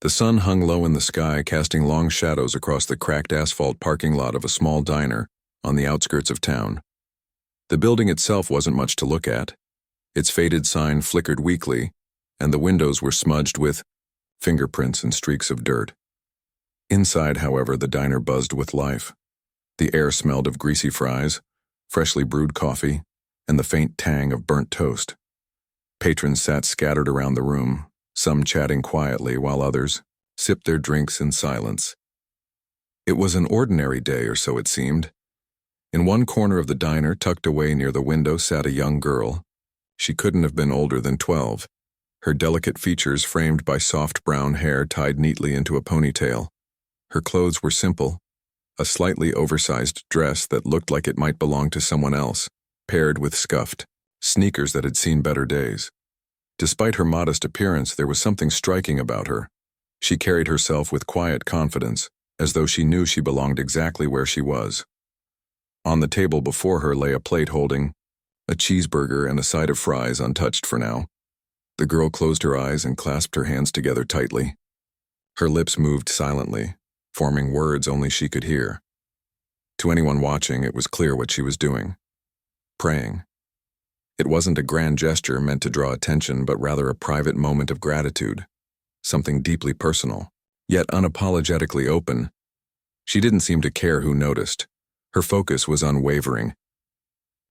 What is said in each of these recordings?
The sun hung low in the sky, casting long shadows across the cracked asphalt parking lot of a small diner on the outskirts of town. The building itself wasn't much to look at. Its faded sign flickered weakly, and the windows were smudged with fingerprints and streaks of dirt. Inside, however, the diner buzzed with life. The air smelled of greasy fries, freshly brewed coffee, and the faint tang of burnt toast. Patrons sat scattered around the room, some chatting quietly while others sipped their drinks in silence. It was an ordinary day, or so it seemed. In one corner of the diner, tucked away near the window, sat a young girl. She couldn't have been older than 12, her delicate features framed by soft brown hair tied neatly into a ponytail. Her clothes were simple, a slightly oversized dress that looked like it might belong to someone else, paired with scuffed sneakers that had seen better days. Despite her modest appearance, there was something striking about her. She carried herself with quiet confidence, as though she knew she belonged exactly where she was. On the table before her lay a plate holding a cheeseburger and a side of fries, untouched for now. The girl closed her eyes and clasped her hands together tightly. Her lips moved silently, forming words only she could hear. To anyone watching, it was clear what she was doing. Praying. It wasn't a grand gesture meant to draw attention, but rather a private moment of gratitude, something deeply personal, yet unapologetically open. She didn't seem to care who noticed. Her focus was unwavering.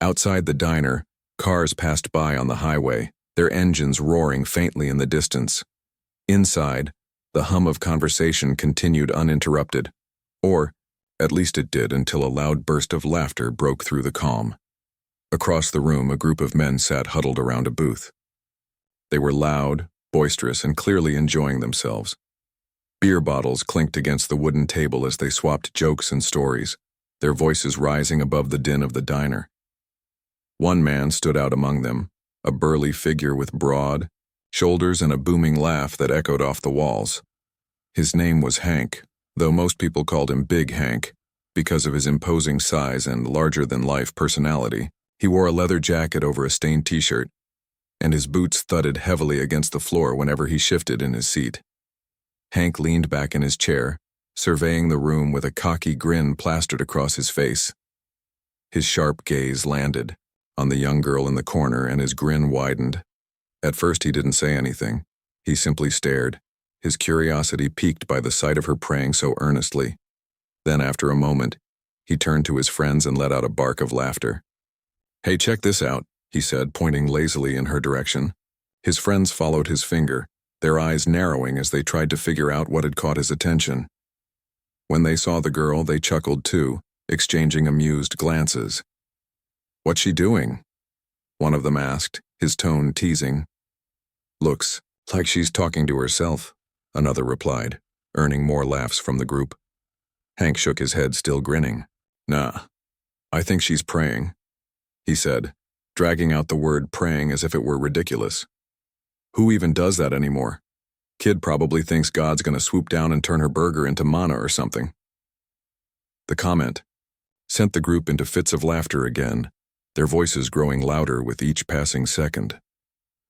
Outside the diner, cars passed by on the highway, their engines roaring faintly in the distance. Inside, the hum of conversation continued uninterrupted, or at least it did until a loud burst of laughter broke through the calm. Across the room, a group of men sat huddled around a booth. They were loud, boisterous, and clearly enjoying themselves. Beer bottles clinked against the wooden table as they swapped jokes and stories, their voices rising above the din of the diner. One man stood out among them, a burly figure with broad shoulders and a booming laugh that echoed off the walls. His name was Hank, though most people called him Big Hank because of his imposing size and larger-than-life personality. He wore a leather jacket over a stained t-shirt, and his boots thudded heavily against the floor whenever he shifted in his seat. Hank leaned back in his chair, surveying the room with a cocky grin plastered across his face. His sharp gaze landed on the young girl in the corner, and his grin widened. At first he didn't say anything. He simply stared, his curiosity piqued by the sight of her praying so earnestly. Then, after a moment, he turned to his friends and let out a bark of laughter. "Hey, check this out," he said, pointing lazily in her direction. His friends followed his finger, their eyes narrowing as they tried to figure out what had caught his attention. When they saw the girl, they chuckled too, exchanging amused glances. "What's she doing?" one of them asked, his tone teasing. "Looks like she's talking to herself," another replied, earning more laughs from the group. Hank shook his head, still grinning. "Nah, I think she's praying," he said, dragging out the word praying as if it were ridiculous. "Who even does that anymore? Kid probably thinks God's gonna swoop down and turn her burger into manna or something." The comment sent the group into fits of laughter again, their voices growing louder with each passing second.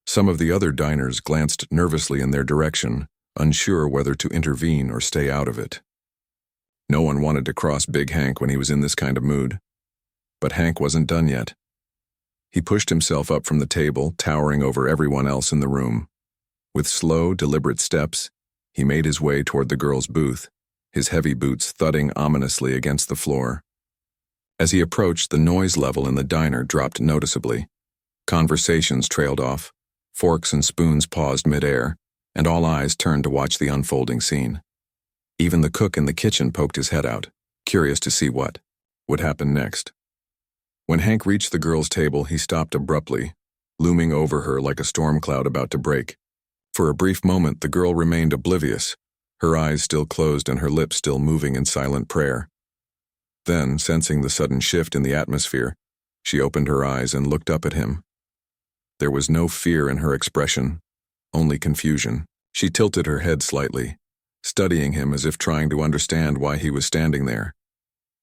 Some of the other diners glanced nervously in their direction, unsure whether to intervene or stay out of it. No one wanted to cross Big Hank when he was in this kind of mood. But Hank wasn't done yet. He pushed himself up from the table, towering over everyone else in the room. With slow, deliberate steps, he made his way toward the girl's booth, his heavy boots thudding ominously against the floor. As he approached, the noise level in the diner dropped noticeably. Conversations trailed off, forks and spoons paused midair, and all eyes turned to watch the unfolding scene. Even the cook in the kitchen poked his head out, curious to see what would happen next. When Hank reached the girl's table, he stopped abruptly, looming over her like a storm cloud about to break. For a brief moment, the girl remained oblivious, her eyes still closed and her lips still moving in silent prayer. Then, sensing the sudden shift in the atmosphere, she opened her eyes and looked up at him. There was no fear in her expression, only confusion. She tilted her head slightly, studying him as if trying to understand why he was standing there.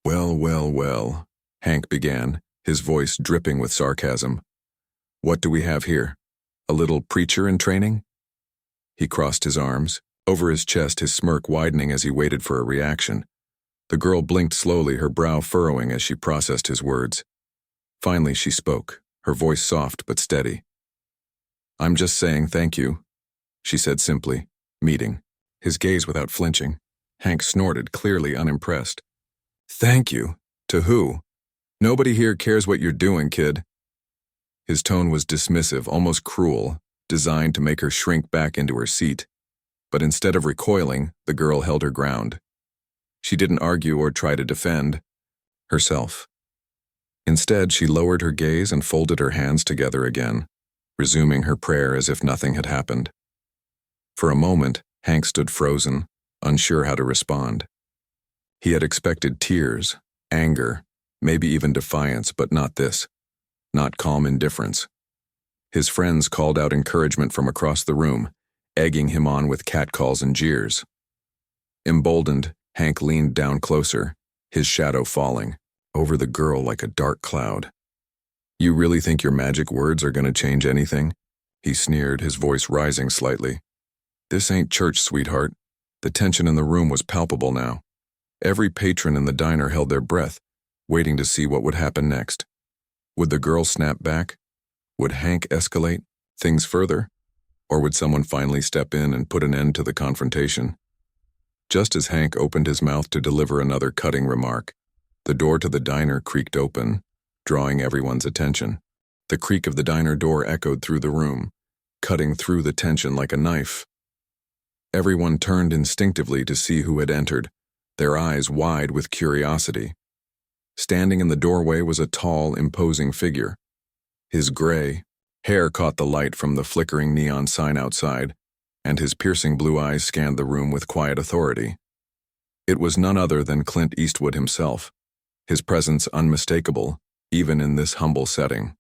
Well, Hank began, his voice dripping with sarcasm. "What do we have here? A little preacher in training?" He crossed his arms, Over his chest, his smirk widening as he waited for a reaction. The girl blinked slowly, her brow furrowing as she processed his words. Finally, she spoke, her voice soft but steady. "I'm just saying thank you," she said simply, meeting his gaze without flinching. Hank snorted, clearly unimpressed. "Thank you? To who? Nobody here cares what you're doing, kid." His tone was dismissive, almost cruel, designed to make her shrink back into her seat. But instead of recoiling, the girl held her ground. She didn't argue or try to defend herself. Instead, she lowered her gaze and folded her hands together again, resuming her prayer as if nothing had happened. For a moment, Hank stood frozen, unsure how to respond. He had expected tears, anger, maybe even defiance, but not this. Not calm indifference. His friends called out encouragement from across the room, egging him on with catcalls and jeers. Emboldened, Hank leaned down closer, his shadow falling over the girl like a dark cloud. "You really think your magic words are going to change anything?" he sneered, his voice rising slightly. "This ain't church, sweetheart." The tension in the room was palpable now. Every patron in the diner held their breath, waiting to see what would happen next. Would the girl snap back? Would Hank escalate things further? Or would someone finally step in and put an end to the confrontation? Just as Hank opened his mouth to deliver another cutting remark, the door to the diner creaked open, drawing everyone's attention. The creak of the diner door echoed through the room, cutting through the tension like a knife. Everyone turned instinctively to see who had entered, their eyes wide with curiosity. Standing in the doorway was a tall, imposing figure. His gray hair caught the light from the flickering neon sign outside, and his piercing blue eyes scanned the room with quiet authority. It was none other than Clint Eastwood himself, his presence unmistakable, even in this humble setting.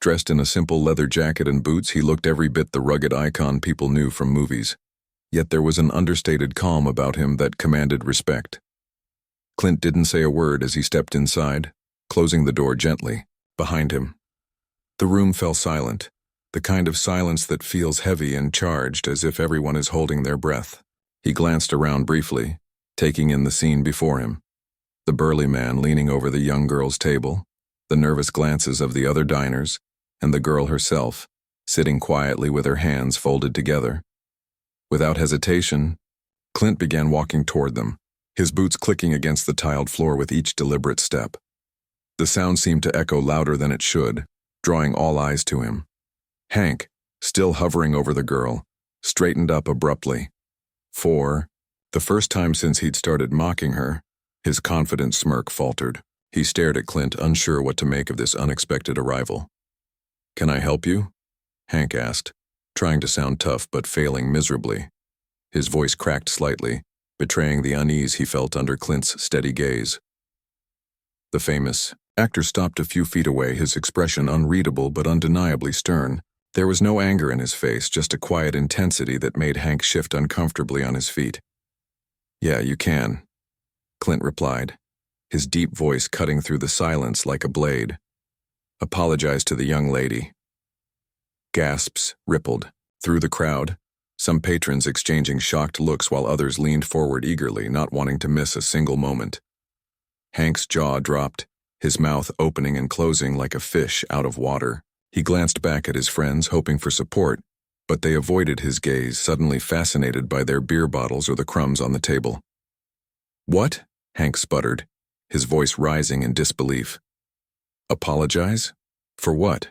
Dressed in a simple leather jacket and boots, he looked every bit the rugged icon people knew from movies. Yet there was an understated calm about him that commanded respect. Clint didn't say a word as he stepped inside, closing the door gently behind him. The room fell silent, the kind of silence that feels heavy and charged, as if everyone is holding their breath. He glanced around briefly, taking in the scene before him. The burly man leaning over the young girl's table, the nervous glances of the other diners, and the girl herself, sitting quietly with her hands folded together. Without hesitation, Clint began walking toward them, his boots clicking against the tiled floor with each deliberate step. The sound seemed to echo louder than it should, drawing all eyes to him. Hank, still hovering over the girl, straightened up abruptly. For the first time since he'd started mocking her, his confident smirk faltered. He stared at Clint, unsure what to make of this unexpected arrival. "Can I help you?" Hank asked, trying to sound tough but failing miserably. His voice cracked slightly, betraying the unease he felt under Clint's steady gaze. The famous actor stopped a few feet away, his expression unreadable but undeniably stern. There was no anger in his face, just a quiet intensity that made Hank shift uncomfortably on his feet. "Yeah, you can," Clint replied, his deep voice cutting through the silence like a blade. "Apologize to the young lady." Gasps rippled through the crowd, some patrons exchanging shocked looks while others leaned forward eagerly, not wanting to miss a single moment. Hank's jaw dropped, his mouth opening and closing like a fish out of water. He glanced back at his friends, hoping for support, but they avoided his gaze, suddenly fascinated by their beer bottles or the crumbs on the table. "What?" Hank sputtered, his voice rising in disbelief. "Apologize? For what?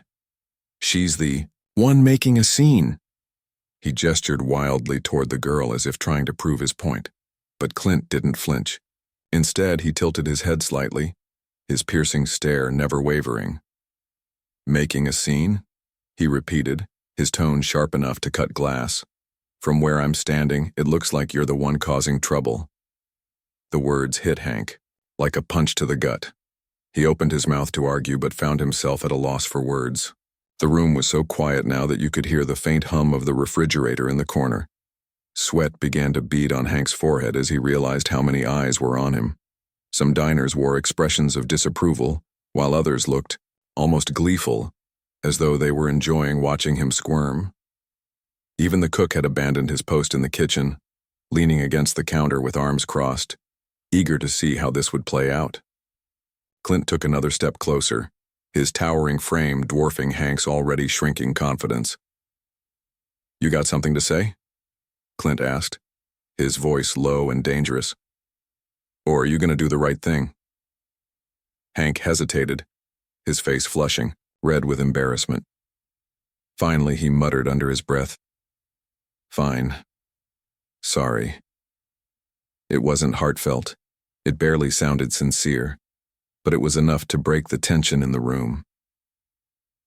She's the one making a scene." He gestured wildly toward the girl as if trying to prove his point, but Clint didn't flinch. Instead, he tilted his head slightly, his piercing stare never wavering. "Making a scene?" he repeated, his tone sharp enough to cut glass. "From where I'm standing, it looks like you're the one causing trouble." The words hit Hank, like a punch to the gut. He opened his mouth to argue but found himself at a loss for words. The room was so quiet now that you could hear the faint hum of the refrigerator in the corner. Sweat began to bead on Hank's forehead as he realized how many eyes were on him. Some diners wore expressions of disapproval, while others looked almost gleeful, as though they were enjoying watching him squirm. Even the cook had abandoned his post in the kitchen, leaning against the counter with arms crossed, eager to see how this would play out. Clint took another step closer, his towering frame dwarfing Hank's already shrinking confidence. "You got something to say?" Clint asked, his voice low and dangerous. "Or are you going to do the right thing?" Hank hesitated, his face flushing, red with embarrassment. Finally, he muttered under his breath, "Fine. Sorry." It wasn't heartfelt. It barely sounded sincere, but it was enough to break the tension in the room.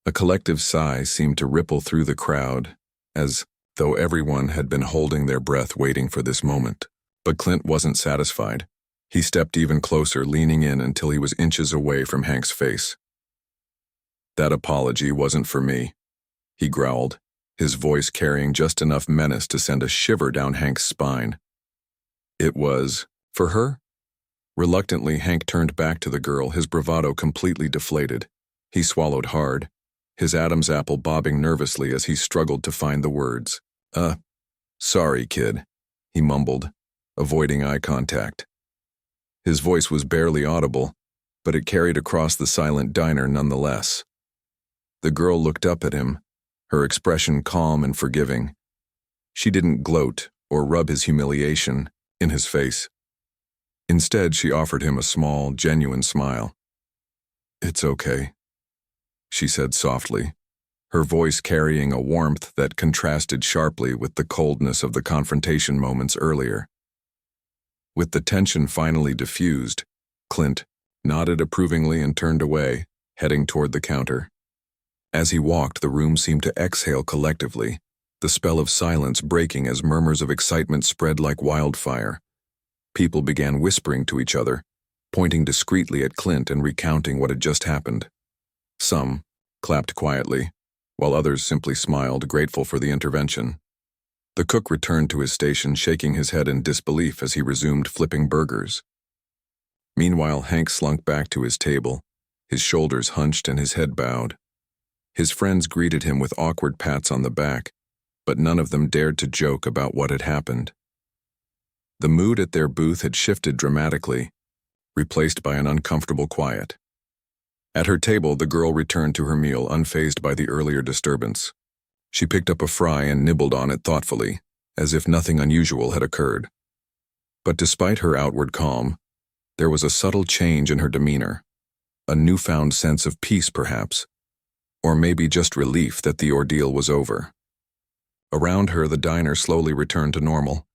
A collective sigh seemed to ripple through the crowd, as though everyone had been holding their breath waiting for this moment. But Clint wasn't satisfied. He stepped even closer, leaning in until he was inches away from Hank's face. "That apology wasn't for me," he growled, his voice carrying just enough menace to send a shiver down Hank's spine. "It was for her?" Reluctantly, Hank turned back to the girl, his bravado completely deflated. He swallowed hard, his Adam's apple bobbing nervously as he struggled to find the words. Sorry, kid," he mumbled, avoiding eye contact. His voice was barely audible, but it carried across the silent diner nonetheless. The girl looked up at him, her expression calm and forgiving. She didn't gloat or rub his humiliation in his face. Instead, she offered him a small, genuine smile. "It's okay," she said softly, her voice carrying a warmth that contrasted sharply with the coldness of the confrontation moments earlier. With the tension finally diffused, Clint nodded approvingly and turned away, heading toward the counter. As he walked, the room seemed to exhale collectively, the spell of silence breaking as murmurs of excitement spread like wildfire. People began whispering to each other, pointing discreetly at Clint and recounting what had just happened. Some clapped quietly, while others simply smiled, grateful for the intervention. The cook returned to his station, shaking his head in disbelief as he resumed flipping burgers. Meanwhile, Hank slunk back to his table, his shoulders hunched and his head bowed. His friends greeted him with awkward pats on the back, but none of them dared to joke about what had happened. The mood at their booth had shifted dramatically, replaced by an uncomfortable quiet. At her table, the girl returned to her meal, unfazed by the earlier disturbance. She picked up a fry and nibbled on it thoughtfully, as if nothing unusual had occurred. But despite her outward calm, there was a subtle change in her demeanor, a newfound sense of peace perhaps, or maybe just relief that the ordeal was over. Around her, the diner slowly returned to normal.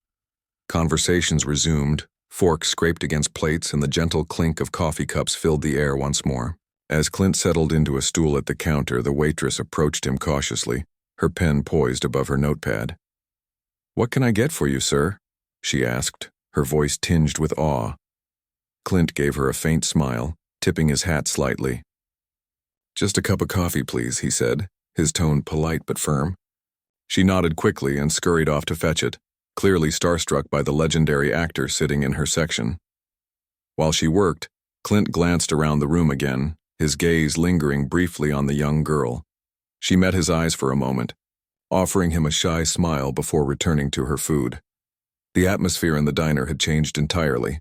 Conversations resumed, forks scraped against plates, and the gentle clink of coffee cups filled the air once more. As Clint settled into a stool at the counter, the waitress approached him cautiously, her pen poised above her notepad. "What can I get for you, sir?" she asked, her voice tinged with awe. Clint gave her a faint smile, tipping his hat slightly. "Just a cup of coffee, please," he said, his tone polite but firm. She nodded quickly and scurried off to fetch it, clearly starstruck by the legendary actor sitting in her section. While she worked, Clint glanced around the room again, his gaze lingering briefly on the young girl. She met his eyes for a moment, offering him a shy smile before returning to her food. The atmosphere in the diner had changed entirely.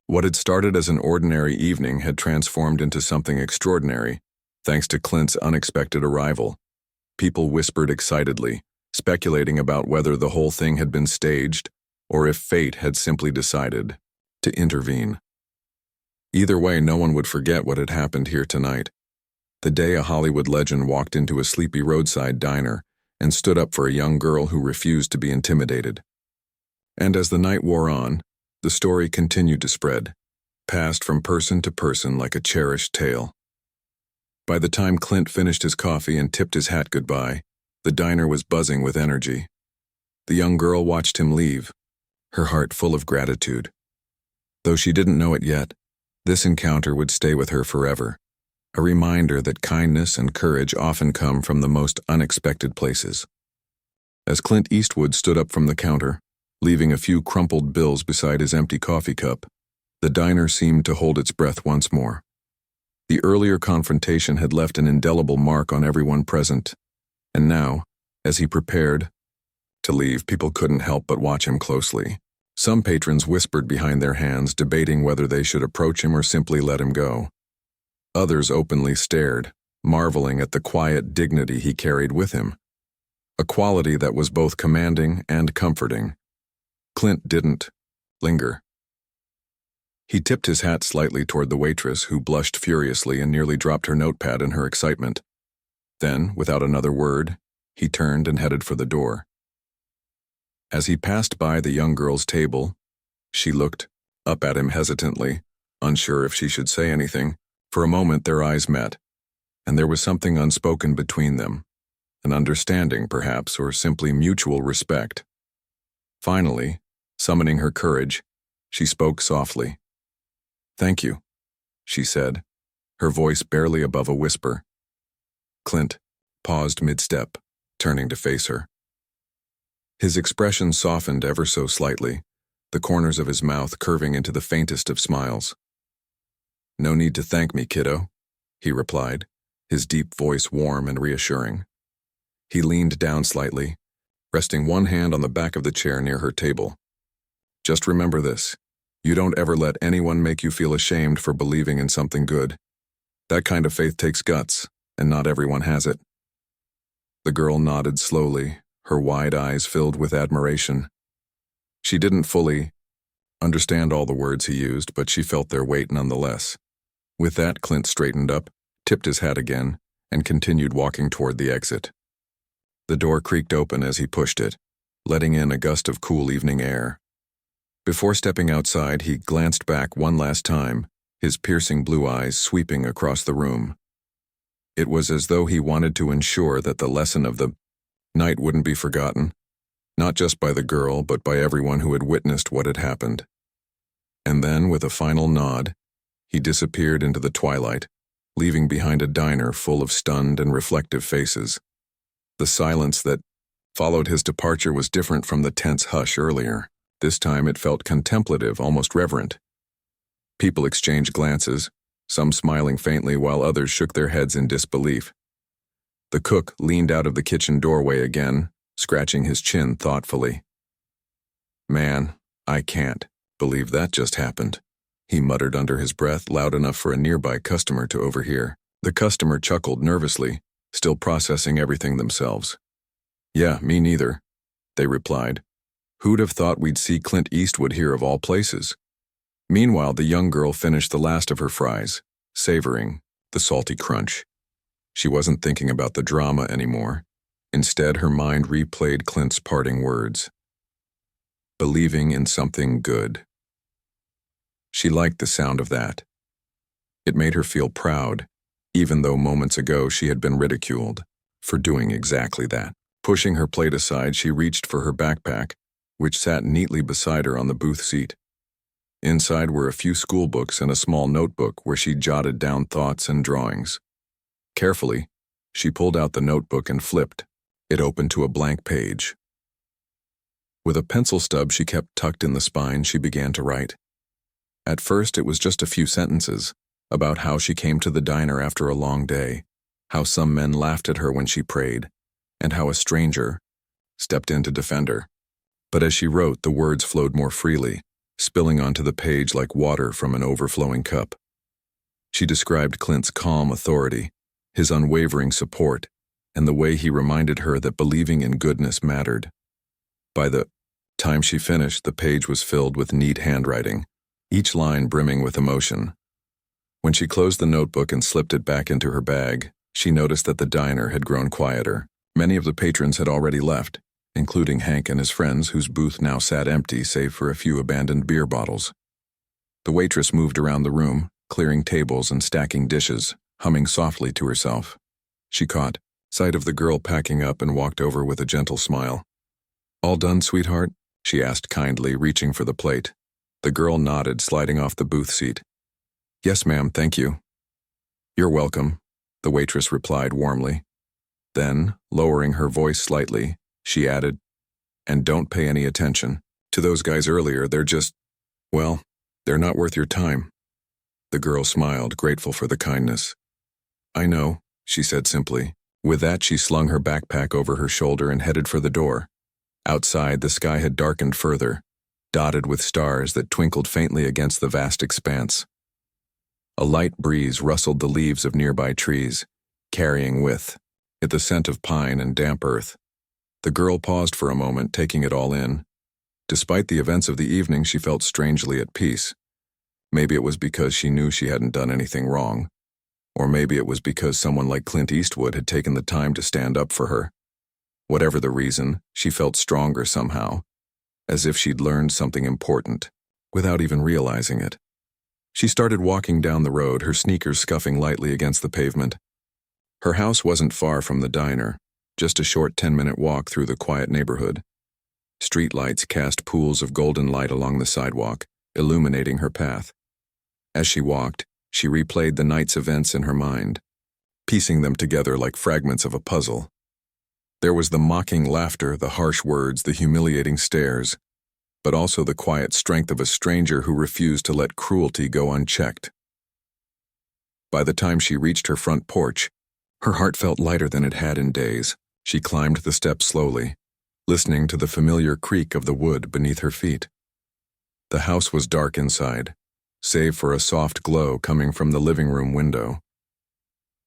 What had started as an ordinary evening had transformed into something extraordinary, thanks to Clint's unexpected arrival. People whispered excitedly, speculating about whether the whole thing had been staged or if fate had simply decided to intervene. Either way, no one would forget what had happened here tonight. The day a Hollywood legend walked into a sleepy roadside diner and stood up for a young girl who refused to be intimidated. And as the night wore on, the story continued to spread, passed from person to person like a cherished tale. By the time Clint finished his coffee and tipped his hat goodbye, the diner was buzzing with energy. The young girl watched him leave, her heart full of gratitude. Though she didn't know it yet, this encounter would stay with her forever, a reminder that kindness and courage often come from the most unexpected places. As Clint Eastwood stood up from the counter, leaving a few crumpled bills beside his empty coffee cup, the diner seemed to hold its breath once more. The earlier confrontation had left an indelible mark on everyone present, and now, as he prepared, To leave, people couldn't help but watch him closely. Some patrons whispered behind their hands, debating whether they should approach him or simply let him go. Others openly stared, marveling at the quiet dignity he carried with him, a quality that was both commanding and comforting. Clint didn't linger. He tipped his hat slightly toward the waitress, who blushed furiously and nearly dropped her notepad in her excitement. Then, without another word, he turned and headed for the door. As he passed by the young girl's table, she looked up at him hesitantly, unsure if she should say anything. For a moment their eyes met, and there was something unspoken between them, an understanding perhaps, or simply mutual respect. Finally, summoning her courage, she spoke softly. "Thank you," she said, her voice barely above a whisper. Clint paused mid-step, turning to face her. His expression softened ever so slightly, the corners of his mouth curving into the faintest of smiles. "No need to thank me, kiddo," he replied, his deep voice warm and reassuring. He leaned down slightly, resting one hand on the back of the chair near her table. "Just remember this. You don't ever let anyone make you feel ashamed for believing in something good. That kind of faith takes guts, and not everyone has it." The girl nodded slowly, her wide eyes filled with admiration. She didn't fully understand all the words he used, but she felt their weight nonetheless. With that, Clint straightened up, tipped his hat again, and continued walking toward the exit. The door creaked open as he pushed it, letting in a gust of cool evening air. Before stepping outside, he glanced back one last time, his piercing blue eyes sweeping across the room. It was as though he wanted to ensure that the lesson of the night wouldn't be forgotten, not just by the girl, but by everyone who had witnessed what had happened. And then, with a final nod, he disappeared into the twilight, leaving behind a diner full of stunned and reflective faces. The silence that followed his departure was different from the tense hush earlier. This time it felt contemplative, almost reverent. People exchanged glances, some smiling faintly while others shook their heads in disbelief. The cook leaned out of the kitchen doorway again, scratching his chin thoughtfully. "Man, I can't believe that just happened," he muttered under his breath, loud enough for a nearby customer to overhear. The customer chuckled nervously, still processing everything themselves. "Yeah, me neither," they replied. "Who'd have thought we'd see Clint Eastwood here of all places?" Meanwhile, the young girl finished the last of her fries, savoring the salty crunch. She wasn't thinking about the drama anymore. Instead, her mind replayed Clint's parting words. Believing in something good. She liked the sound of that. It made her feel proud, even though moments ago she had been ridiculed for doing exactly that. Pushing her plate aside, she reached for her backpack, which sat neatly beside her on the booth seat. Inside were a few school books and a small notebook where she jotted down thoughts and drawings. Carefully, she pulled out the notebook and flipped. It opened to a blank page. With a pencil stub she kept tucked in the spine, she began to write. At first, it was just a few sentences about how she came to the diner after a long day, how some men laughed at her when she prayed, and how a stranger stepped in to defend her. But as she wrote, the words flowed more freely, spilling onto the page like water from an overflowing cup. She described Clint's calm authority, his unwavering support, and the way he reminded her that believing in goodness mattered. By the time she finished, the page was filled with neat handwriting, each line brimming with emotion. When she closed the notebook and slipped it back into her bag, she noticed that the diner had grown quieter. Many of the patrons had already left, including Hank and his friends, whose booth now sat empty save for a few abandoned beer bottles. The waitress moved around the room, clearing tables and stacking dishes, humming softly to herself. She caught sight of the girl packing up and walked over with a gentle smile. "All done, sweetheart?" she asked kindly, reaching for the plate. The girl nodded, sliding off the booth seat. "Yes, ma'am, thank you." "You're welcome," the waitress replied warmly. Then, lowering her voice slightly, she added, "And don't pay any attention to those guys earlier. They're just, well, they're not worth your time." The girl smiled, grateful for the kindness. "I know," she said simply. With that, she slung her backpack over her shoulder and headed for the door. Outside, the sky had darkened further, dotted with stars that twinkled faintly against the vast expanse. A light breeze rustled the leaves of nearby trees, carrying with it the scent of pine and damp earth. The girl paused for a moment, taking it all in. Despite the events of the evening, she felt strangely at peace. Maybe it was because she knew she hadn't done anything wrong. Or maybe it was because someone like Clint Eastwood had taken the time to stand up for her. Whatever the reason, she felt stronger somehow, as if she'd learned something important, without even realizing it. She started walking down the road, her sneakers scuffing lightly against the pavement. Her house wasn't far from the diner, just a short 10-minute walk through the quiet neighborhood. Streetlights cast pools of golden light along the sidewalk, illuminating her path. As she walked, she replayed the night's events in her mind, piecing them together like fragments of a puzzle. There was the mocking laughter, the harsh words, the humiliating stares, but also the quiet strength of a stranger who refused to let cruelty go unchecked. By the time she reached her front porch, her heart felt lighter than it had in days. She climbed the steps slowly, listening to the familiar creak of the wood beneath her feet. The house was dark inside, save for a soft glow coming from the living room window.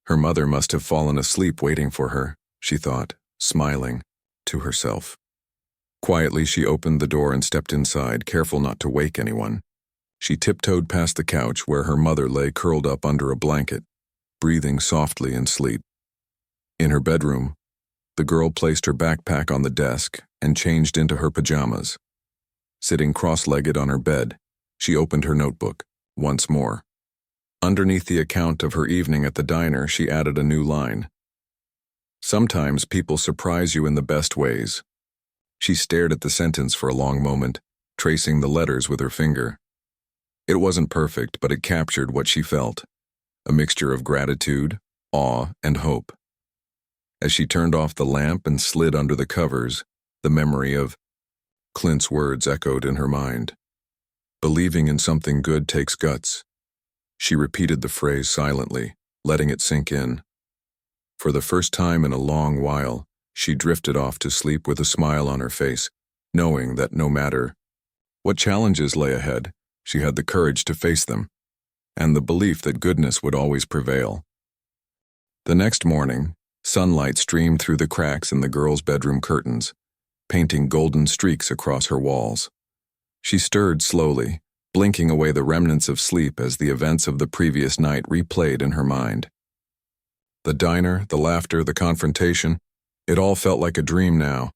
Her mother must have fallen asleep waiting for her, she thought, smiling to herself. Quietly, she opened the door and stepped inside, careful not to wake anyone. She tiptoed past the couch where her mother lay curled up under a blanket, breathing softly in sleep. In her bedroom, the girl placed her backpack on the desk and changed into her pajamas. Sitting cross-legged on her bed, she opened her notebook once more. Underneath the account of her evening at the diner, she added a new line. Sometimes people surprise you in the best ways. She stared at the sentence for a long moment, tracing the letters with her finger. It wasn't perfect, but it captured what she felt, a mixture of gratitude, awe, and hope. As she turned off the lamp and slid under the covers, the memory of Clint's words echoed in her mind. Believing in something good takes guts. She repeated the phrase silently, letting it sink in. For the first time in a long while, she drifted off to sleep with a smile on her face, knowing that no matter what challenges lay ahead, she had the courage to face them, and the belief that goodness would always prevail. The next morning, sunlight streamed through the cracks in the girl's bedroom curtains, painting golden streaks across her walls. She stirred slowly, blinking away the remnants of sleep as the events of the previous night replayed in her mind. The diner, the laughter, the confrontation, it all felt like a dream now,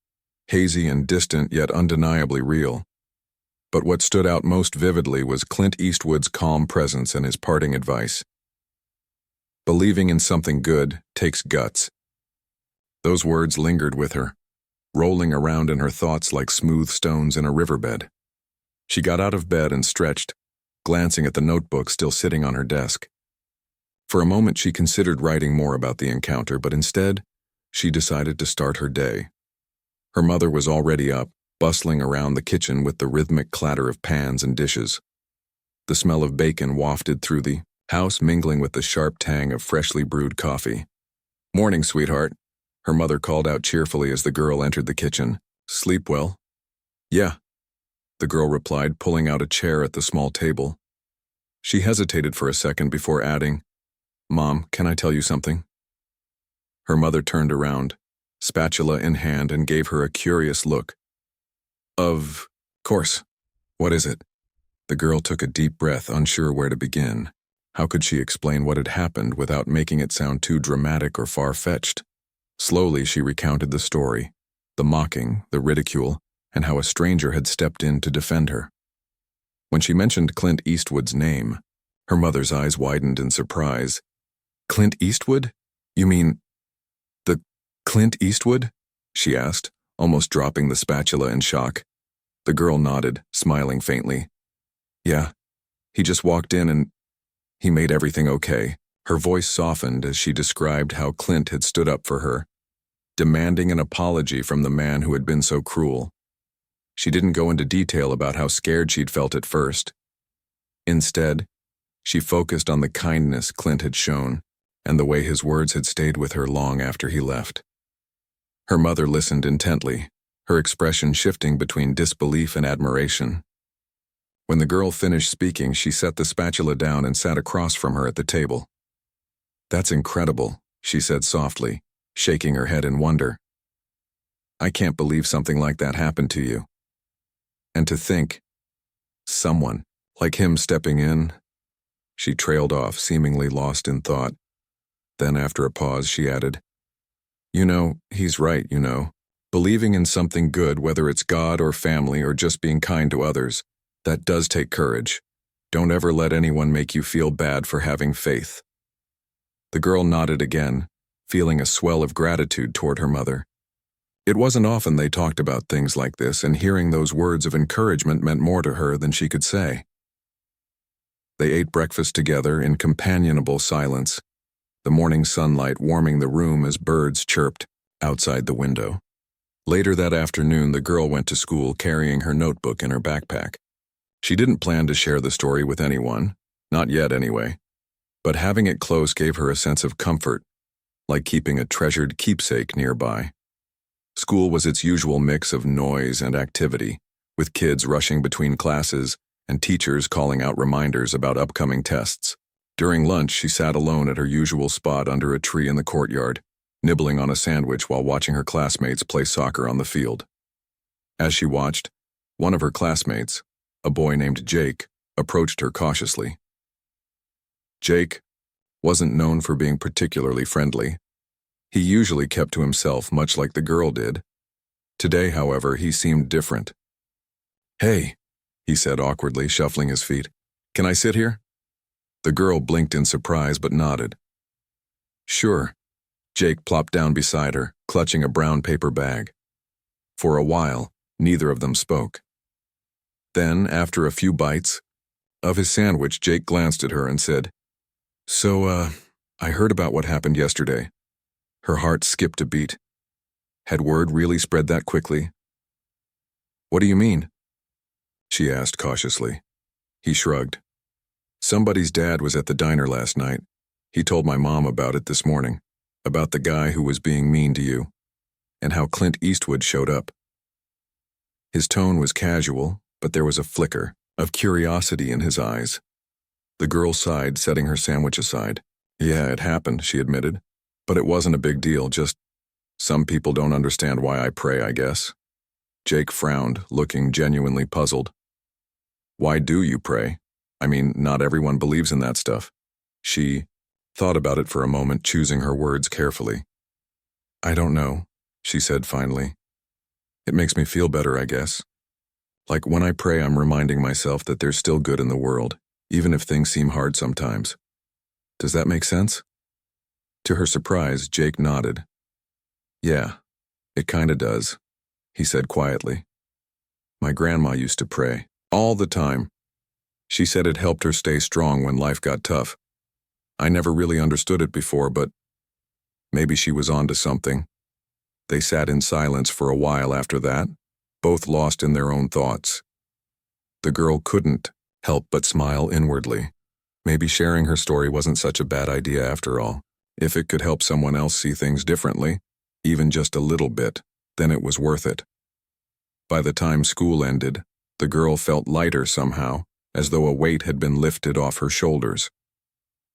hazy and distant yet undeniably real. But what stood out most vividly was Clint Eastwood's calm presence and his parting advice. Believing in something good takes guts. Those words lingered with her, rolling around in her thoughts like smooth stones in a riverbed. She got out of bed and stretched, glancing at the notebook still sitting on her desk. For a moment she considered writing more about the encounter, but instead, she decided to start her day. Her mother was already up, bustling around the kitchen with the rhythmic clatter of pans and dishes. The smell of bacon wafted through the house, mingling with the sharp tang of freshly brewed coffee. "Morning, sweetheart," her mother called out cheerfully as the girl entered the kitchen. "Sleep well?" "Yeah," the girl replied, pulling out a chair at the small table. She hesitated for a second before adding, "Mom, can I tell you something?" Her mother turned around, spatula in hand, and gave her a curious look. "Of course. What is it?" The girl took a deep breath, unsure where to begin. How could she explain what had happened without making it sound too dramatic or far-fetched? Slowly, she recounted the story, the mocking, the ridicule, and how a stranger had stepped in to defend her. When she mentioned Clint Eastwood's name, her mother's eyes widened in surprise. "Clint Eastwood? You mean the Clint Eastwood?" she asked, almost dropping the spatula in shock. The girl nodded, smiling faintly. "Yeah, he just walked in and he made everything okay." Her voice softened as she described how Clint had stood up for her, demanding an apology from the man who had been so cruel. She didn't go into detail about how scared she'd felt at first. Instead, she focused on the kindness Clint had shown and the way his words had stayed with her long after he left. Her mother listened intently, her expression shifting between disbelief and admiration. When the girl finished speaking, she set the spatula down and sat across from her at the table. "That's incredible," she said softly, shaking her head in wonder. "I can't believe something like that happened to you. And to think, someone like him stepping in." She trailed off, seemingly lost in thought. Then, after a pause, she added, "You know, he's right, you know. Believing in something good, whether it's God or family or just being kind to others, that does take courage. Don't ever let anyone make you feel bad for having faith." The girl nodded again, feeling a swell of gratitude toward her mother. It wasn't often they talked about things like this, and hearing those words of encouragement meant more to her than she could say. They ate breakfast together in companionable silence, the morning sunlight warming the room as birds chirped outside the window. Later that afternoon, the girl went to school carrying her notebook in her backpack. She didn't plan to share the story with anyone, not yet anyway, but having it close gave her a sense of comfort, like keeping a treasured keepsake nearby. School was its usual mix of noise and activity, with kids rushing between classes and teachers calling out reminders about upcoming tests. During lunch, she sat alone at her usual spot under a tree in the courtyard, nibbling on a sandwich while watching her classmates play soccer on the field. As she watched, one of her classmates, a boy named Jake, approached her cautiously. Jake wasn't known for being particularly friendly. He usually kept to himself, much like the girl did. Today, however, he seemed different. "Hey," he said awkwardly, shuffling his feet. "Can I sit here?" The girl blinked in surprise but nodded. "Sure." Jake plopped down beside her, clutching a brown paper bag. For a while, neither of them spoke. Then, after a few bites of his sandwich, Jake glanced at her and said, "So, I heard about what happened yesterday." Her heart skipped a beat. Had word really spread that quickly? "What do you mean?" she asked cautiously. He shrugged. "Somebody's dad was at the diner last night. He told my mom about it this morning, about the guy who was being mean to you, and how Clint Eastwood showed up." His tone was casual, but there was a flicker of curiosity in his eyes. The girl sighed, setting her sandwich aside. "Yeah, it happened," she admitted. "But it wasn't a big deal, just some people don't understand why I pray, I guess." Jake frowned, looking genuinely puzzled. "Why do you pray? I mean, not everyone believes in that stuff." She thought about it for a moment, choosing her words carefully. "I don't know," she said finally. "It makes me feel better, I guess. Like when I pray, I'm reminding myself that there's still good in the world, even if things seem hard sometimes. Does that make sense?" To her surprise, Jake nodded. "Yeah, it kinda does," he said quietly. "My grandma used to pray, all the time. She said it helped her stay strong when life got tough. I never really understood it before, but maybe she was onto something." They sat in silence for a while after that, both lost in their own thoughts. The girl couldn't help but smile inwardly. Maybe sharing her story wasn't such a bad idea after all. If it could help someone else see things differently, even just a little bit, then it was worth it. By the time school ended, the girl felt lighter somehow, as though a weight had been lifted off her shoulders.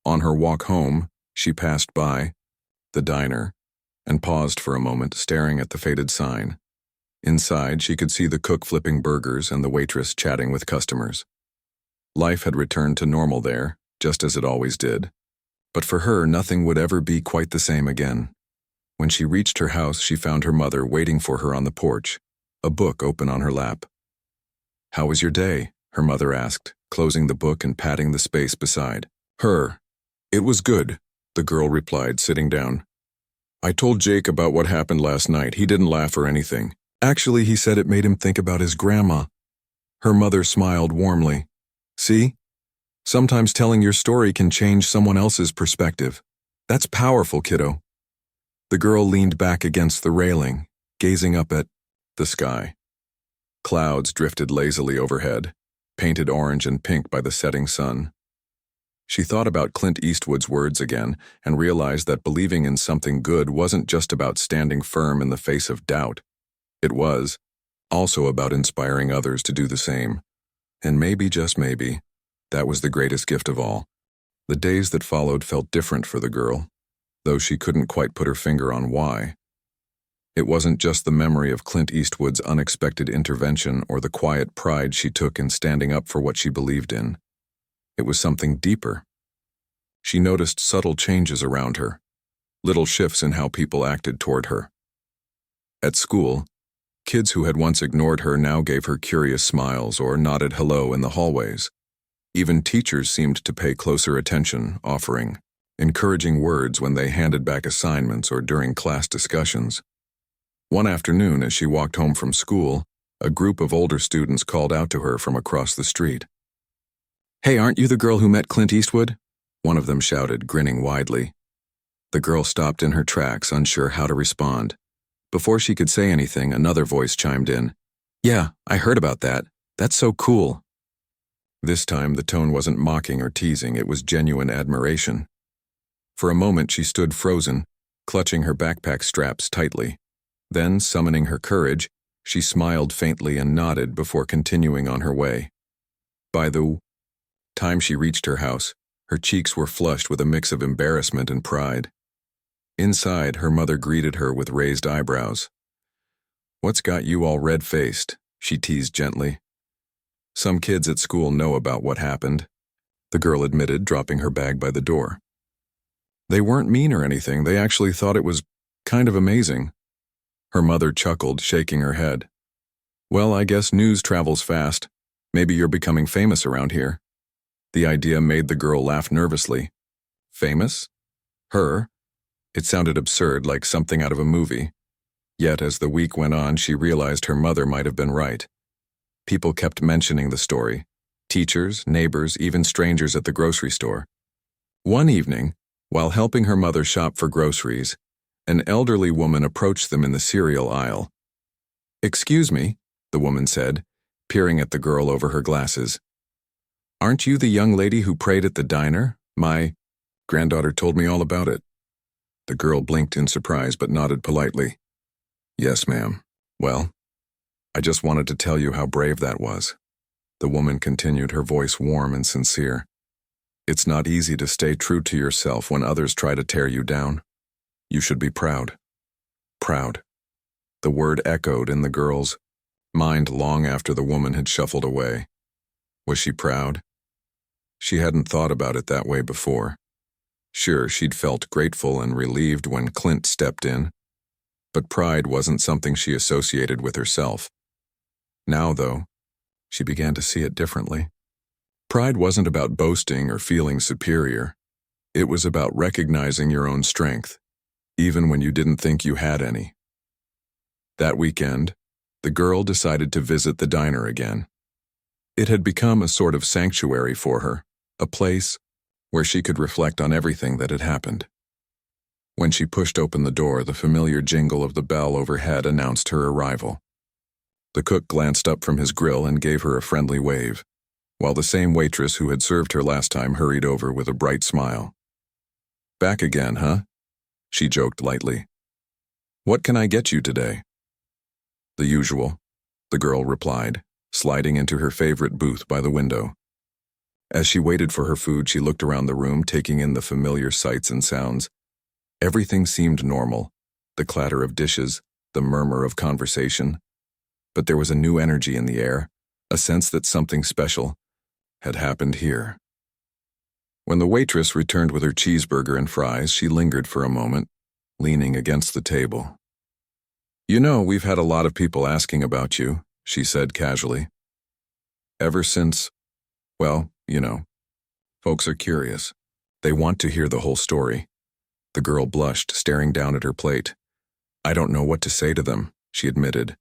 On her walk home, she passed by the diner and paused for a moment, staring at the faded sign. Inside, she could see the cook flipping burgers and the waitress chatting with customers. Life had returned to normal there, just as it always did. But for her, nothing would ever be quite the same again. When she reached her house, she found her mother waiting for her on the porch, a book open on her lap. "How was your day?" her mother asked, closing the book and patting the space beside her. "It was good," the girl replied, sitting down. "I told Jake about what happened last night. He didn't laugh or anything. Actually, he said it made him think about his grandma." Her mother smiled warmly. "See? Sometimes telling your story can change someone else's perspective. That's powerful, kiddo." The girl leaned back against the railing, gazing up at the sky. Clouds drifted lazily overhead, painted orange and pink by the setting sun. She thought about Clint Eastwood's words again and realized that believing in something good wasn't just about standing firm in the face of doubt. It was also about inspiring others to do the same. And maybe, just maybe, that was the greatest gift of all. The days that followed felt different for the girl, though she couldn't quite put her finger on why. It wasn't just the memory of Clint Eastwood's unexpected intervention or the quiet pride she took in standing up for what she believed in. It was something deeper. She noticed subtle changes around her, little shifts in how people acted toward her. At school, kids who had once ignored her now gave her curious smiles or nodded hello in the hallways. Even teachers seemed to pay closer attention, offering encouraging words when they handed back assignments or during class discussions. One afternoon, as she walked home from school, a group of older students called out to her from across the street. "Hey, aren't you the girl who met Clint Eastwood?" One of them shouted, grinning widely. The girl stopped in her tracks, unsure how to respond. Before she could say anything, another voice chimed in. "Yeah, I heard about that. That's so cool." This time, the tone wasn't mocking or teasing, it was genuine admiration. For a moment, she stood frozen, clutching her backpack straps tightly. Then, summoning her courage, she smiled faintly and nodded before continuing on her way. By the time she reached her house, her cheeks were flushed with a mix of embarrassment and pride. Inside, her mother greeted her with raised eyebrows. "What's got you all red-faced?" she teased gently. "Some kids at school know about what happened," the girl admitted, dropping her bag by the door. "They weren't mean or anything, they actually thought it was kind of amazing." Her mother chuckled, shaking her head. "Well, I guess news travels fast. Maybe you're becoming famous around here." The idea made the girl laugh nervously. Famous? Her? It sounded absurd, like something out of a movie. Yet, as the week went on, she realized her mother might have been right. People kept mentioning the story. Teachers, neighbors, even strangers at the grocery store. One evening, while helping her mother shop for groceries, an elderly woman approached them in the cereal aisle. "Excuse me," the woman said, peering at the girl over her glasses. "Aren't you the young lady who prayed at the diner? My granddaughter told me all about it." The girl blinked in surprise but nodded politely. "Yes, ma'am. Well, I just wanted to tell you how brave that was." The woman continued, her voice warm and sincere. "It's not easy to stay true to yourself when others try to tear you down. You should be proud." Proud. The word echoed in the girl's mind long after the woman had shuffled away. Was she proud? She hadn't thought about it that way before. Sure, she'd felt grateful and relieved when Clint stepped in, but pride wasn't something she associated with herself. Now, though, she began to see it differently. Pride wasn't about boasting or feeling superior. It was about recognizing your own strength, even when you didn't think you had any. That weekend, the girl decided to visit the diner again. It had become a sort of sanctuary for her, a place where she could reflect on everything that had happened. When she pushed open the door, the familiar jingle of the bell overhead announced her arrival. The cook glanced up from his grill and gave her a friendly wave, while the same waitress who had served her last time hurried over with a bright smile. "Back again, huh?" she joked lightly. "What can I get you today?" "The usual," the girl replied, sliding into her favorite booth by the window. As she waited for her food, she looked around the room, taking in the familiar sights and sounds. Everything seemed normal, the clatter of dishes, the murmur of conversation. But there was a new energy in the air, a sense that something special had happened here. When the waitress returned with her cheeseburger and fries, she lingered for a moment, leaning against the table. "You know, we've had a lot of people asking about you," she said casually. "Ever since, well, you know, folks are curious. They want to hear the whole story." The girl blushed, staring down at her plate. "I don't know what to say to them," she admitted.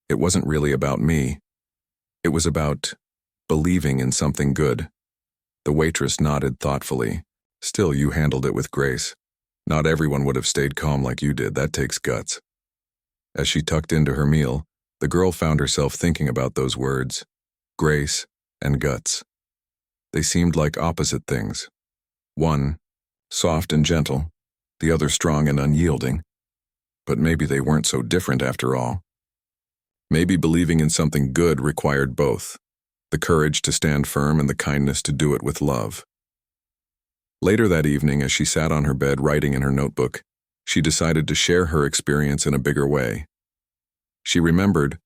"It wasn't really about me. It was about believing in something good." The waitress nodded thoughtfully. "Still, you handled it with grace. Not everyone would have stayed calm like you did. That takes guts." As she tucked into her meal, the girl found herself thinking about those words, grace and guts. They seemed like opposite things. One, soft and gentle, the other strong and unyielding. But maybe they weren't so different after all. Maybe believing in something good required both, the courage to stand firm and the kindness to do it with love. Later that evening, as she sat on her bed writing in her notebook, she decided to share her experience in a bigger way. She remembered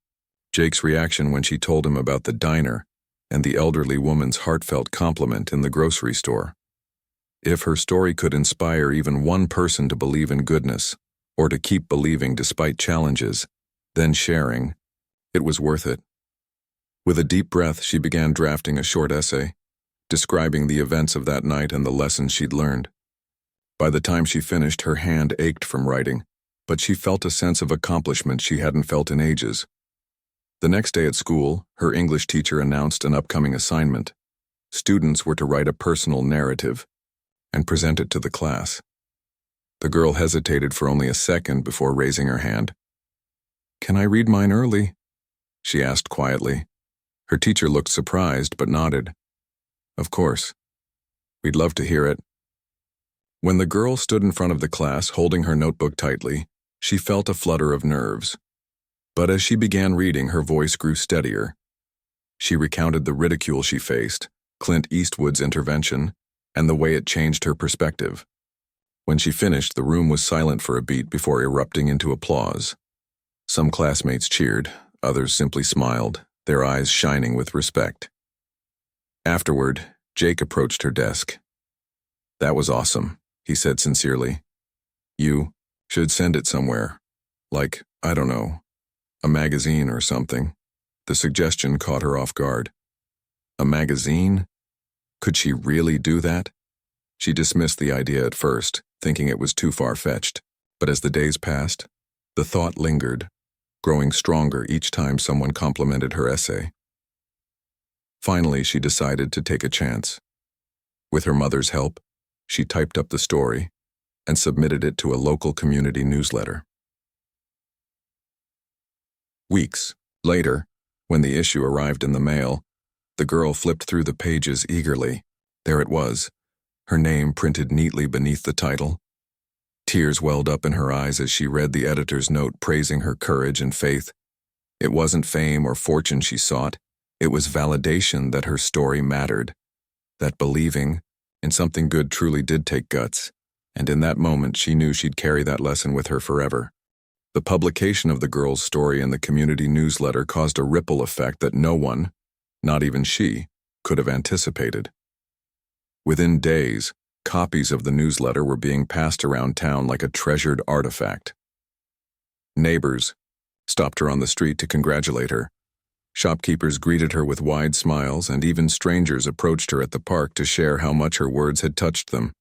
Jake's reaction when she told him about the diner and the elderly woman's heartfelt compliment in the grocery store. If her story could inspire even one person to believe in goodness, or to keep believing despite challenges, then sharing, it was worth it. With a deep breath, she began drafting a short essay, describing the events of that night and the lessons she'd learned. By the time she finished, her hand ached from writing, but she felt a sense of accomplishment she hadn't felt in ages. The next day at school, her English teacher announced an upcoming assignment. Students were to write a personal narrative and present it to the class. The girl hesitated for only a second before raising her hand. "Can I read mine early?" she asked quietly. Her teacher looked surprised but nodded. "Of course. We'd love to hear it." When the girl stood in front of the class holding her notebook tightly, she felt a flutter of nerves. But as she began reading, her voice grew steadier. She recounted the ridicule she faced, Clint Eastwood's intervention, and the way it changed her perspective. When she finished, the room was silent for a beat before erupting into applause. Some classmates cheered, others simply smiled, their eyes shining with respect. Afterward, Jake approached her desk. "That was awesome," he said sincerely. "You should send it somewhere. Like, I don't know, a magazine or something." The suggestion caught her off guard. A magazine? Could she really do that? She dismissed the idea at first, thinking it was too far-fetched. But as the days passed, the thought lingered, growing stronger each time someone complimented her essay. Finally, she decided to take a chance. With her mother's help, she typed up the story and submitted it to a local community newsletter. Weeks later, when the issue arrived in the mail, the girl flipped through the pages eagerly. There it was, her name printed neatly beneath the title. Tears welled up in her eyes as she read the editor's note praising her courage and faith. It wasn't fame or fortune she sought, it was validation that her story mattered, that believing in something good truly did take guts, and in that moment she knew she'd carry that lesson with her forever. The publication of the girl's story in the community newsletter caused a ripple effect that no one, not even she, could have anticipated. Within days, copies of the newsletter were being passed around town like a treasured artifact. Neighbors stopped her on the street to congratulate her. Shopkeepers greeted her with wide smiles, and even strangers approached her at the park to share how much her words had touched them.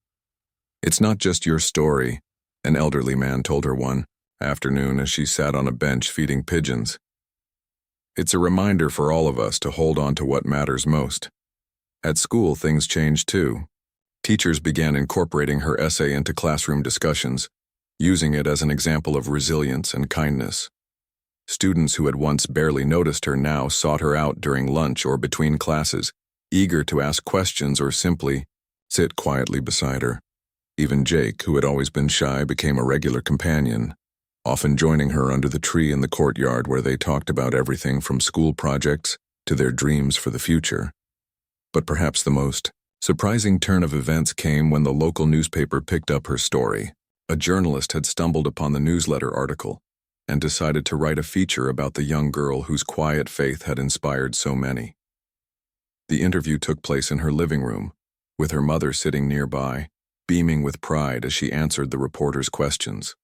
"It's not just your story," an elderly man told her one afternoon as she sat on a bench feeding pigeons. "It's a reminder for all of us to hold on to what matters most." At school, things changed too. Teachers began incorporating her essay into classroom discussions, using it as an example of resilience and kindness. Students who had once barely noticed her now sought her out during lunch or between classes, eager to ask questions or simply sit quietly beside her. Even Jake, who had always been shy, became a regular companion, often joining her under the tree in the courtyard where they talked about everything from school projects to their dreams for the future. But perhaps the most surprising turn of events came when the local newspaper picked up her story. A journalist had stumbled upon the newsletter article and decided to write a feature about the young girl whose quiet faith had inspired so many. The interview took place in her living room, with her mother sitting nearby, beaming with pride as she answered the reporter's questions.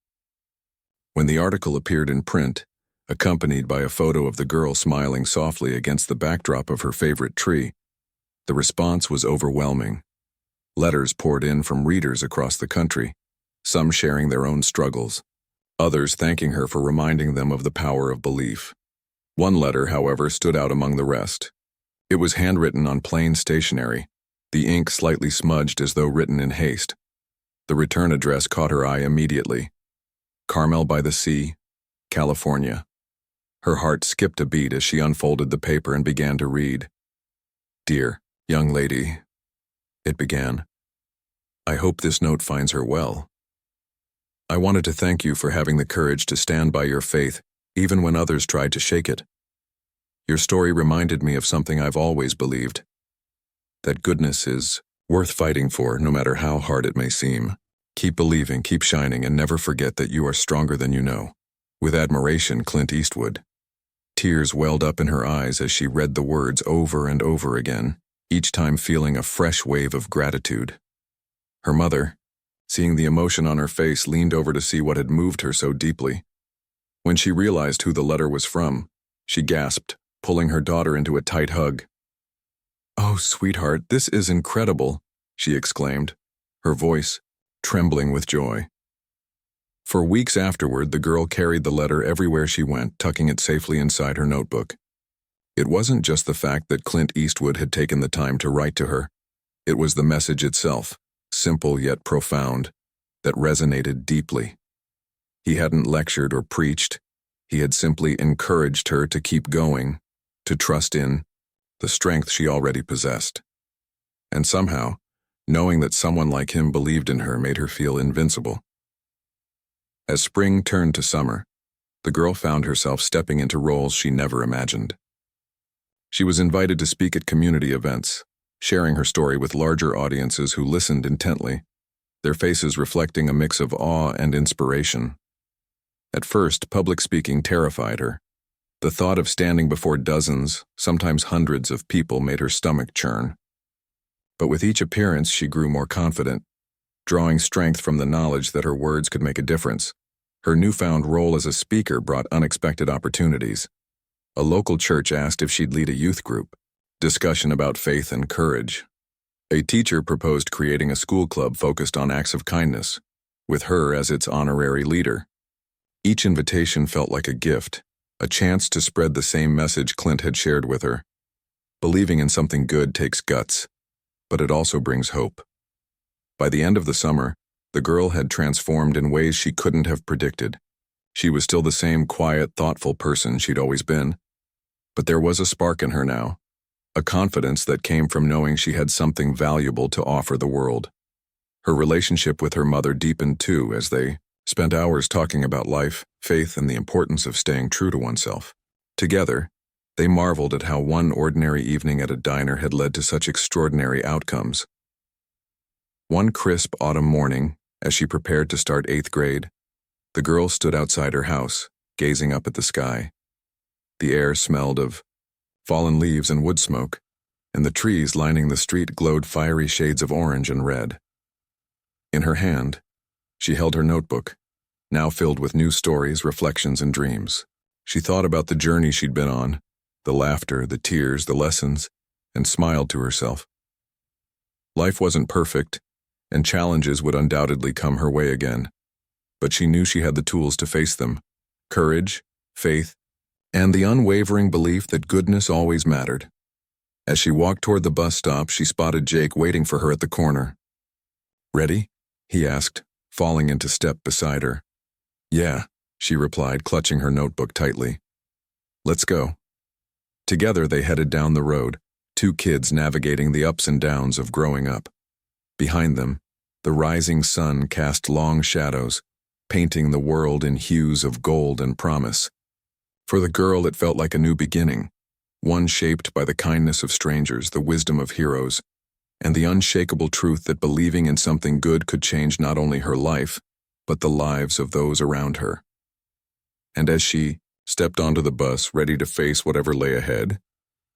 When the article appeared in print, accompanied by a photo of the girl smiling softly against the backdrop of her favorite tree, the response was overwhelming. Letters poured in from readers across the country, some sharing their own struggles, others thanking her for reminding them of the power of belief. One letter, however, stood out among the rest. It was handwritten on plain stationery, the ink slightly smudged as though written in haste. The return address caught her eye immediately. Carmel by the Sea, California. Her heart skipped a beat as she unfolded the paper and began to read. "Dear young lady," it began, "I hope this note finds her well. I wanted to thank you for having the courage to stand by your faith even when others tried to shake it. Your story reminded me of something I've always believed, that goodness is worth fighting for, no matter how hard it may seem. Keep believing, keep shining, and never forget that you are stronger than you know. With admiration, Clint Eastwood. Tears welled up in her eyes as she read the words over and over again, each time feeling a fresh wave of gratitude. Her mother, seeing the emotion on her face, leaned over to see what had moved her so deeply. When she realized who the letter was from, she gasped, pulling her daughter into a tight hug. "Oh, sweetheart, this is incredible," she exclaimed, her voice trembling with joy. For weeks afterward, the girl carried the letter everywhere she went, tucking it safely inside her notebook. It wasn't just the fact that Clint Eastwood had taken the time to write to her. It was the message itself, simple yet profound, that resonated deeply. He hadn't lectured or preached. He had simply encouraged her to keep going, to trust in the strength she already possessed. And somehow, knowing that someone like him believed in her made her feel invincible. As spring turned to summer, the girl found herself stepping into roles she never imagined. She was invited to speak at community events, sharing her story with larger audiences who listened intently, their faces reflecting a mix of awe and inspiration. At first, public speaking terrified her. The thought of standing before dozens, sometimes hundreds of people made her stomach churn. But with each appearance, she grew more confident, drawing strength from the knowledge that her words could make a difference. Her newfound role as a speaker brought unexpected opportunities. A local church asked if she'd lead a youth group, discussion about faith and courage. A teacher proposed creating a school club focused on acts of kindness, with her as its honorary leader. Each invitation felt like a gift, a chance to spread the same message Clint had shared with her. Believing in something good takes guts, but it also brings hope. By the end of the summer, the girl had transformed in ways she couldn't have predicted. She was still the same quiet, thoughtful person she'd always been. But there was a spark in her now, a confidence that came from knowing she had something valuable to offer the world. Her relationship with her mother deepened too, as they spent hours talking about life, faith, and the importance of staying true to oneself. Together, they marveled at how one ordinary evening at a diner had led to such extraordinary outcomes. One crisp autumn morning, as she prepared to start 8th grade, the girl stood outside her house, gazing up at the sky. The air smelled of fallen leaves and wood smoke, and the trees lining the street glowed fiery shades of orange and red. In her hand, she held her notebook, now filled with new stories, reflections, and dreams. She thought about the journey she'd been on, the laughter, the tears, the lessons, and smiled to herself. Life wasn't perfect, and challenges would undoubtedly come her way again, but she knew she had the tools to face them: courage, faith, and the unwavering belief that goodness always mattered. As she walked toward the bus stop, she spotted Jake waiting for her at the corner. "Ready?" he asked, falling into step beside her. "Yeah," she replied, clutching her notebook tightly. "Let's go." Together they headed down the road, two kids navigating the ups and downs of growing up. Behind them, the rising sun cast long shadows, painting the world in hues of gold and promise. For the girl, it felt like a new beginning, one shaped by the kindness of strangers, the wisdom of heroes, and the unshakable truth that believing in something good could change not only her life, but the lives of those around her. And as she stepped onto the bus, ready to face whatever lay ahead,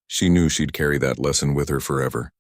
she knew she'd carry that lesson with her forever.